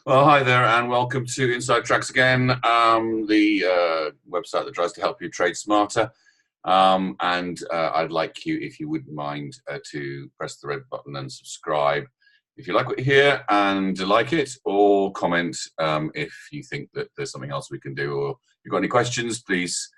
Well, hi there, and welcome to Inside Tracks again, the website that tries to help you trade smarter. I'd like you, if you wouldn't mind, to press the red button and subscribe if you like what you hear and like it, or comment if you think that there's something else we can do, or if you've got any questions, please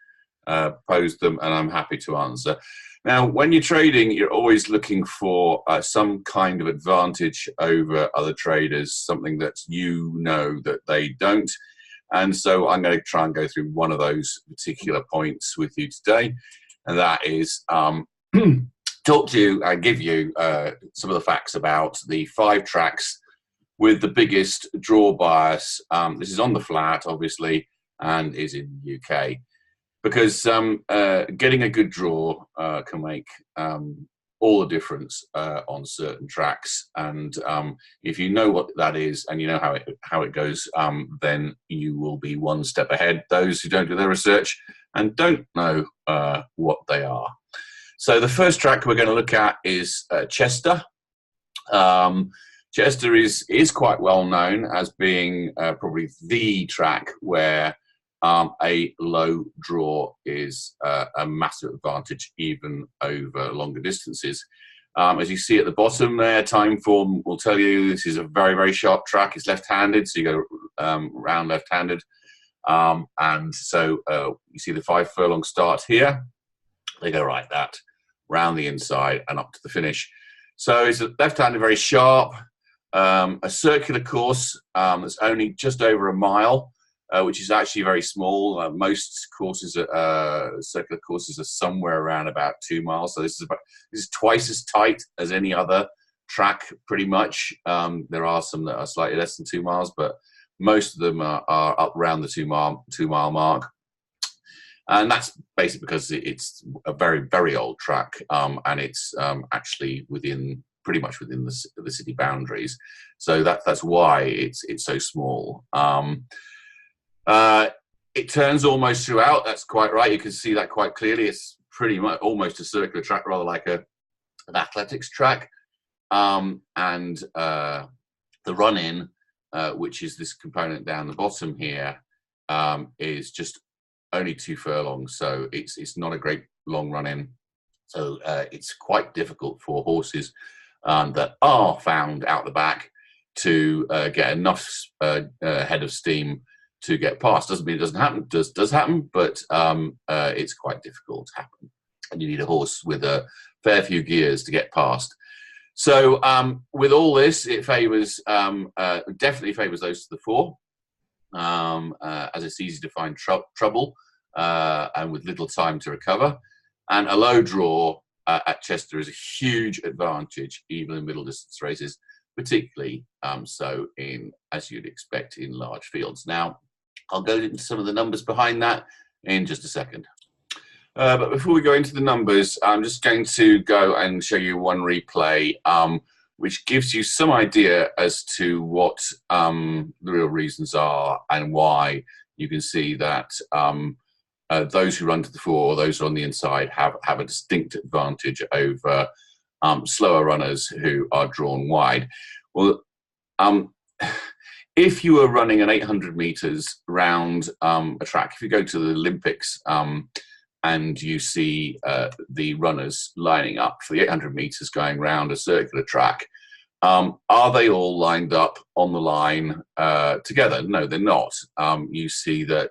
pose them, and I'm happy to answer. Now, when you're trading, you're always looking for some kind of advantage over other traders, something that you know that they don't. And so I'm going to try and go through one of those particular points with you today. And that is talk to you and give you some of the facts about the 5 tracks with the biggest draw bias. This is on the flat, obviously, and is in the UK. Because getting a good draw can make all the difference on certain tracks, and if you know what that is and you know how it goes, then you will be one step ahead those who don't do their research and don't know what they are. So the first track we're going to look at is Chester. Chester is quite well known as being probably the track where a low draw is a massive advantage, even over longer distances. As you see at the bottom there, Timeform will tell you this is a very, very sharp track. It's left-handed, so you go round left-handed. And so you see the 5 furlong start here. They go like that, round the inside and up to the finish. So it's left-handed, very sharp, a circular course that's only just over a mile. Which is actually very small. Most courses, circular courses, are somewhere around about 2 miles. So this is twice as tight as any other track, pretty much. There are some that are slightly less than 2 miles, but most of them are up around the 2 mile mark. And that's basically because it's a very, very old track, and it's actually pretty much within the city boundaries. So that's why it's so small. It turns almost throughout. That's quite right. You can see that quite clearly. It's pretty much almost a circular track, rather like an athletics track. And the run-in, which is this component down the bottom here, is just only 2 furlongs. So it's not a great long run-in. So it's quite difficult for horses that are found out the back to get enough head of steam to get past. Doesn't mean it doesn't happen. Does happen, but it's quite difficult to happen, and you need a horse with a fair few gears to get past. So with all this, it favours definitely favours those to the 4, as it's easy to find trouble and with little time to recover. And a low draw at Chester is a huge advantage, even in middle distance races, particularly so in, as you'd expect, in large fields. Now, I'll go into some of the numbers behind that in just a second. But before we go into the numbers, I'm just going to go and show you one replay, which gives you some idea as to what the real reasons are and why you can see that those who run to the 4, or those who are on the inside, have a distinct advantage over slower runners who are drawn wide. Well, if you are running an 800 meters round a track, if you go to the Olympics and you see the runners lining up for the 800 meters going round a circular track, are they all lined up on the line together? No, they're not. You see that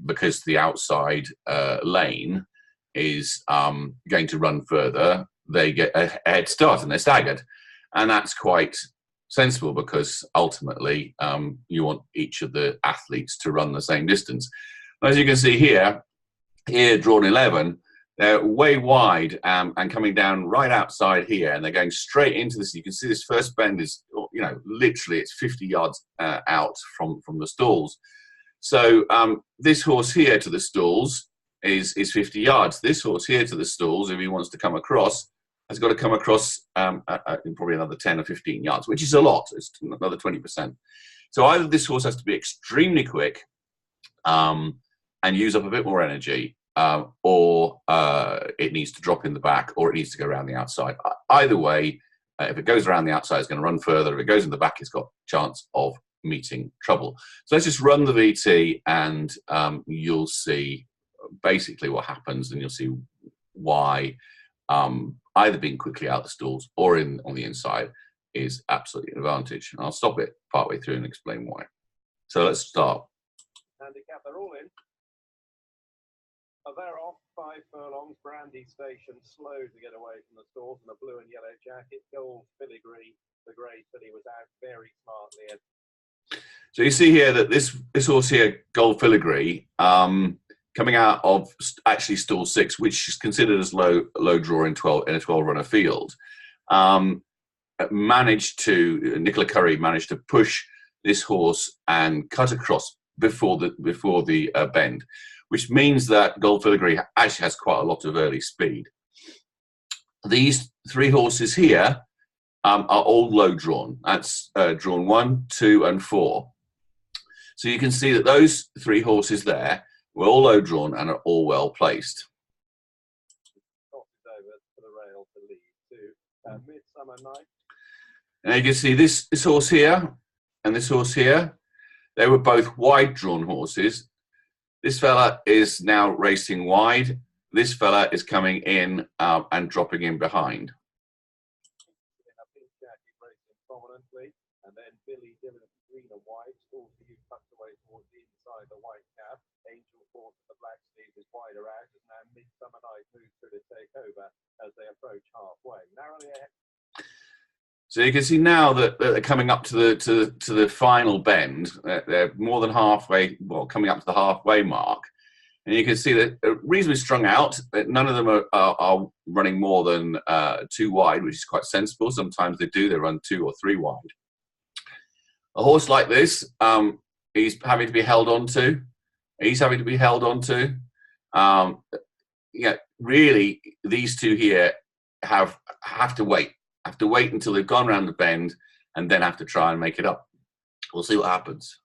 because the outside lane is going to run further, they get a head start and they're staggered. And that's quite sensible, because ultimately you want each of the athletes to run the same distance. As you can see here drawn 11, they're way wide and coming down right outside here, and they're going straight into this. You can see this first bend is, literally it's 50 yards out from the stalls. So this horse here to the stalls is 50 yards. This horse here to the stalls, if he wants to come across, has got to come across in probably another 10 or 15 yards, which is a lot. It's another 20%. So either this horse has to be extremely quick and use up a bit more energy, or it needs to drop in the back, or it needs to go around the outside. Either way, If it goes around the outside, it's going to run further. If it goes in the back, it's got a chance of meeting trouble. So let's just run the VT, and you'll see basically what happens, and you'll see why either being quickly out the stalls or on the inside is absolutely an advantage. And I'll stop it partway through and explain why. So let's start. Handicap, they're all in. They're off 5 furlongs. Brandy Station slow to get away from the stalls, and the blue and yellow jacket. Gold Filigree, the grey filly, was out very smartly. So you see here that this horse here, Gold Filigree, coming out of actually stall 6, which is considered as low draw in a 12-runner field, Nicola Curry managed to push this horse and cut across before the bend, which means that Gold Filigree actually has quite a lot of early speed. These 3 horses here are all low drawn. That's drawn 1, 2, and 4. So you can see that those 3 horses there were all low drawn and are all well placed. Over to the rail to lead to Midsummer Night. Now you can see this horse here and this horse here. They were both wide drawn horses. This fella is now racing wide. This fella is coming in and dropping in behind. Prominently, and then Billy Dillon, green and white, all for you tucked away towards the inside the white cap. Angel Force of the black sleeves is wider out, and now Midsummer Night moves through to take over as they approach halfway. Narrowly ahead. So you can see now that they're coming up to the final bend. They're more than halfway, well, coming up to the halfway mark. And you can see that reasonably strung out. None of them are running more than 2 wide, which is quite sensible. Sometimes they do; they run 2 or 3 wide. A horse like this, he's having to be held onto. He's having to be held onto. Yeah, really, these 2 here have to wait. Have to wait until they've gone around the bend, and then have to try and make it up. We'll see what happens.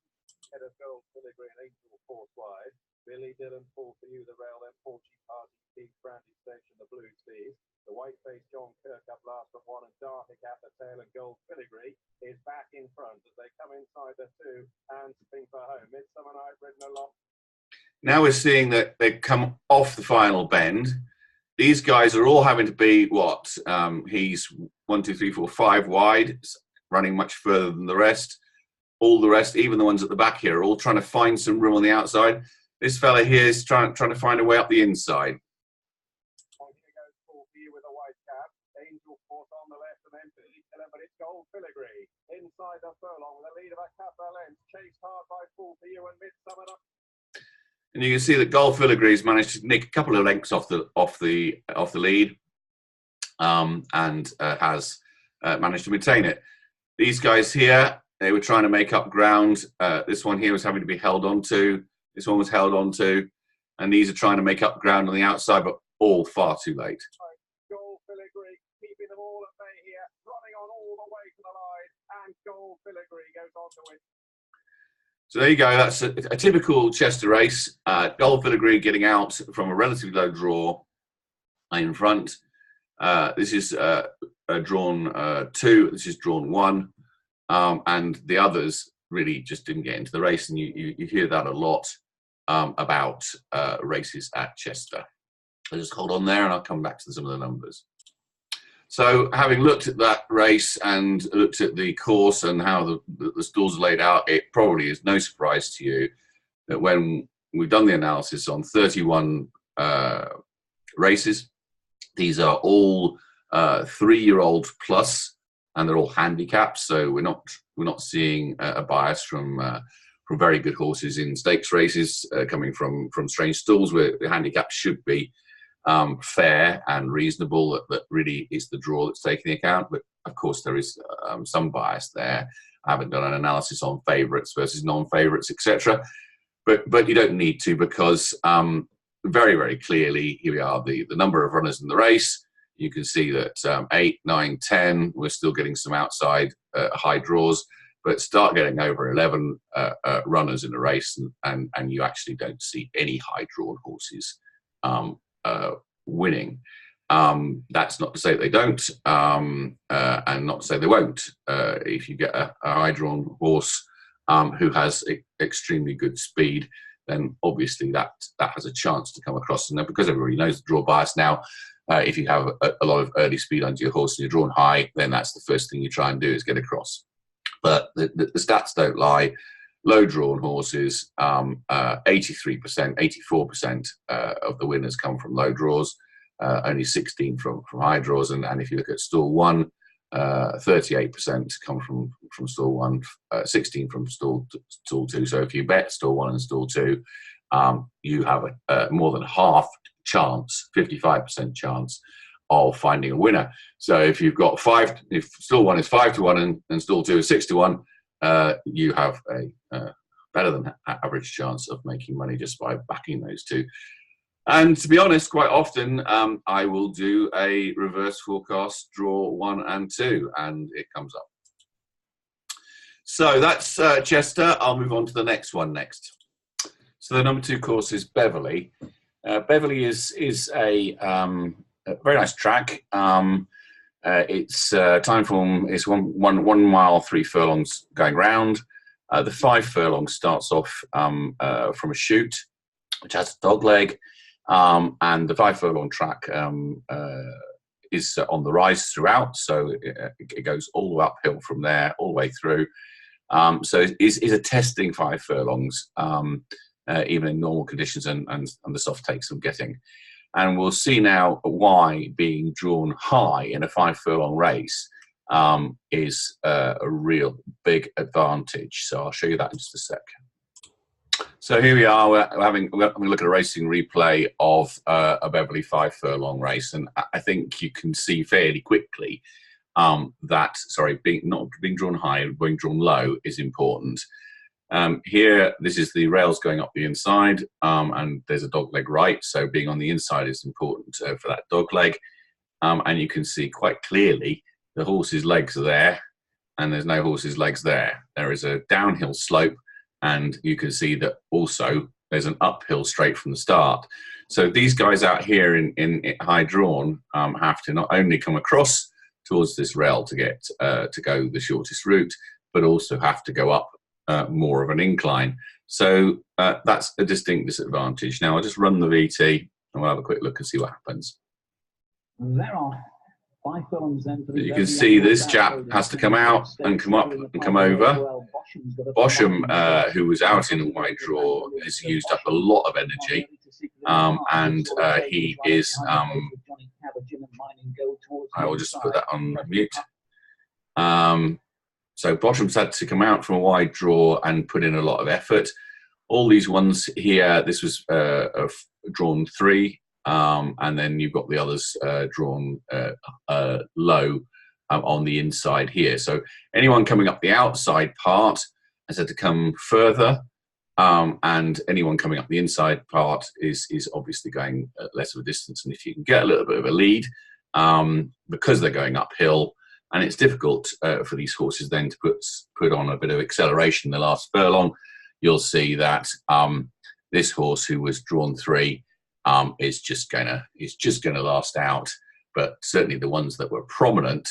Head of Gold Filigree and Angel Force wide. Billy Dillon, Fall for You, the rail, then Porchy Party, Big Brandy Station, the blue sleeves. The white-faced John Kirk up last but 1, and Dartic at the tail, and Gold Filigree is back in front as they come inside the 2 and spin for home. Midsummer Night ridden along. Now we're seeing that they come off the final bend. These guys are all having to be what? He's 1, 2, 3, 4, 5 wide, running much further than the rest. All the rest, even the ones at the back here, are all trying to find some room on the outside. This fella here is trying to find a way up the inside. Here goes Fall for You with a white cap. Angel Force on the left, and then Billy Dillon, but it's Gold Filigree inside the furlong with a lead of a couple of lengths, chased hard by Fall for You and Midsummer Night. And you can see that Gold Filigree's managed to nick a couple of lengths off the lead, and has managed to maintain it. These guys here, they were trying to make up ground. This one here was having to be held onto. This one was held onto, and these are trying to make up ground on the outside, but all far too late. Gold Filigree keeping them all at bay here, running on all the way to the line, and Gold Filigree goes on to win. So there you go. That's a typical Chester race. Gold Filigree getting out from a relatively low draw in front. This is drawn 2. This is drawn 1, and the others really just didn't get into the race. And you hear that a lot about races at Chester. I'll just hold on there, and I'll come back to some of the numbers. So having looked at that race and looked at the course and how the stalls are laid out, it probably is no surprise to you that when we've done the analysis on 31 races, these are all 3-year-old plus, and they're all handicaps. So we're not seeing a bias from very good horses in stakes races coming from strange stalls, where the handicaps should be fair and reasonable. That really is the draw that's taking the account. But of course, there is some bias there. I haven't done an analysis on favourites versus non-favourites, etc. But you don't need to, because very, very clearly, here we are, the number of runners in the race. You can see that 8, 9, 10, we're still getting some outside high draws, but start getting over 11 runners in a race, and you actually don't see any high drawn horses winning. That's not to say they don't, and not to say they won't. If you get a high-drawn horse who has extremely good speed, then obviously that has a chance to come across. And because everybody knows the draw bias now, if you have a lot of early speed under your horse and you're drawn high, then that's the first thing you try and do is get across. But the stats don't lie. Low drawn horses, 83%, 84% of the winners come from low draws. Only 16 from high draws, and if you look at stall 1, 38% come from stall 1, 16 from stall 2. So if you bet stall 1 and stall 2, you have a more than half chance, 55% chance of finding a winner. So if you've got if stall 1 is 5 to 1 and stall 2 is 6 to 1, you have a better than average chance of making money just by backing those two. And to be honest, quite often I will do a reverse forecast, draw 1 and 2, and it comes up. So that's Chester. I'll move on to the next one next. So the number 2 course is Beverly. Beverly is a very nice track. Its time form is 1 mile 3 furlongs going round. The 5 furlongs starts off from a chute, which has a dog leg. And the 5 furlong track is on the rise throughout, so it goes all the way uphill from there, all the way through. So it is a testing 5 furlongs, even in normal conditions and the soft takes I'm getting. And we'll see now why being drawn high in a 5 furlong race is a real big advantage. So I'll show you that in just a sec. So here we are, we're having a look at a racing replay of a Beverly 5 furlong race, and I think you can see fairly quickly that, not being drawn high, being drawn low is important. Here, this is the rails going up the inside, and there's a dog leg right, so being on the inside is important for that dog leg. And you can see quite clearly the horse's legs are there, and there's no horse's legs there. There is a downhill slope, and you can see that also there's an uphill straight from the start. So these guys out here in high drawn have to not only come across towards this rail to get to go the shortest route, but also have to go up more of an incline. So that's a distinct disadvantage. Now I'll just run the VT and we'll have a quick look and see what happens. There are 5 furlongs then. You can see this chap has to come out and come up and come over. Bosham, who was out in a wide draw, has used up a lot of energy, and he is. I will just put that on mute. So Bosham's had to come out from a wide draw and put in a lot of effort. All these ones here, this was drawn 3. And then you've got the others drawn low on the inside here. So anyone coming up the outside part has had to come further, and anyone coming up the inside part is obviously going less of a distance. And if you can get a little bit of a lead, because they're going uphill, and it's difficult for these horses then to put on a bit of acceleration the last furlong, you'll see that this horse who was drawn 3 is just gonna last out. But certainly the ones that were prominent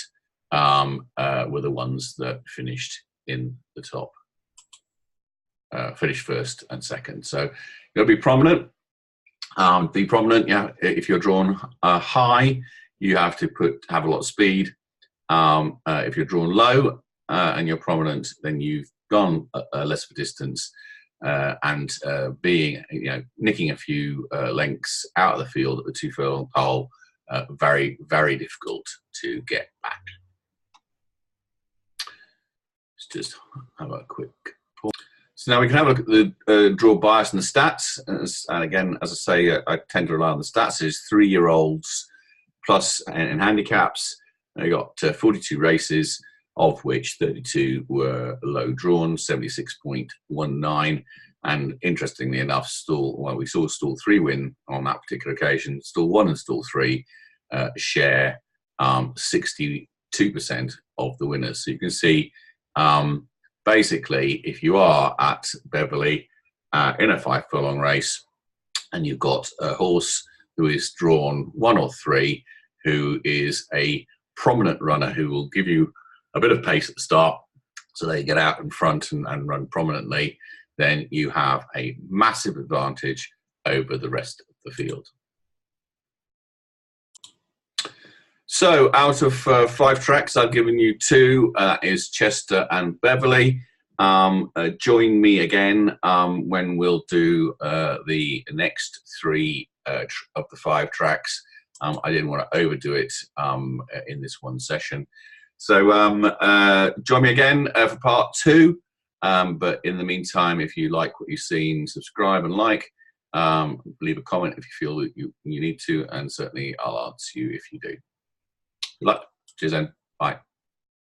were the ones that finished in the top, finished first and second. So you'll be prominent. Be prominent. Yeah, if you're drawn high, you have to have a lot of speed. If you're drawn low and you're prominent, then you've gone less of a distance. And being, nicking a few lengths out of the field at the 2 furlong pole, very, very difficult to get back. Let's just have a quick pause. So now we can have a look at the draw bias and the stats. And again, as I say, I tend to rely on the stats. There's 3-year-olds plus in handicaps. You got 42 races, of which 32 were low drawn, 76.19. And interestingly enough, we saw stall 3 win on that particular occasion. Stall 1 and stall 3 share 62% of the winners. So you can see, basically, if you are at Beverly in a 5 furlong race, and you've got a horse who is drawn 1 or 3, who is a prominent runner who will give you a bit of pace at the start so they get out in front and run prominently, then you have a massive advantage over the rest of the field. So out of 5 tracks, I've given you 2. That is Chester and Beverly. Join me again when we'll do the next 3 of the 5 tracks. I didn't want to overdo it in this one session. So join me again for part 2. But in the meantime, if you like what you've seen, subscribe and like. Leave a comment if you feel that you need to, and certainly I'll answer you if you do. Good luck. Cheers then. Bye.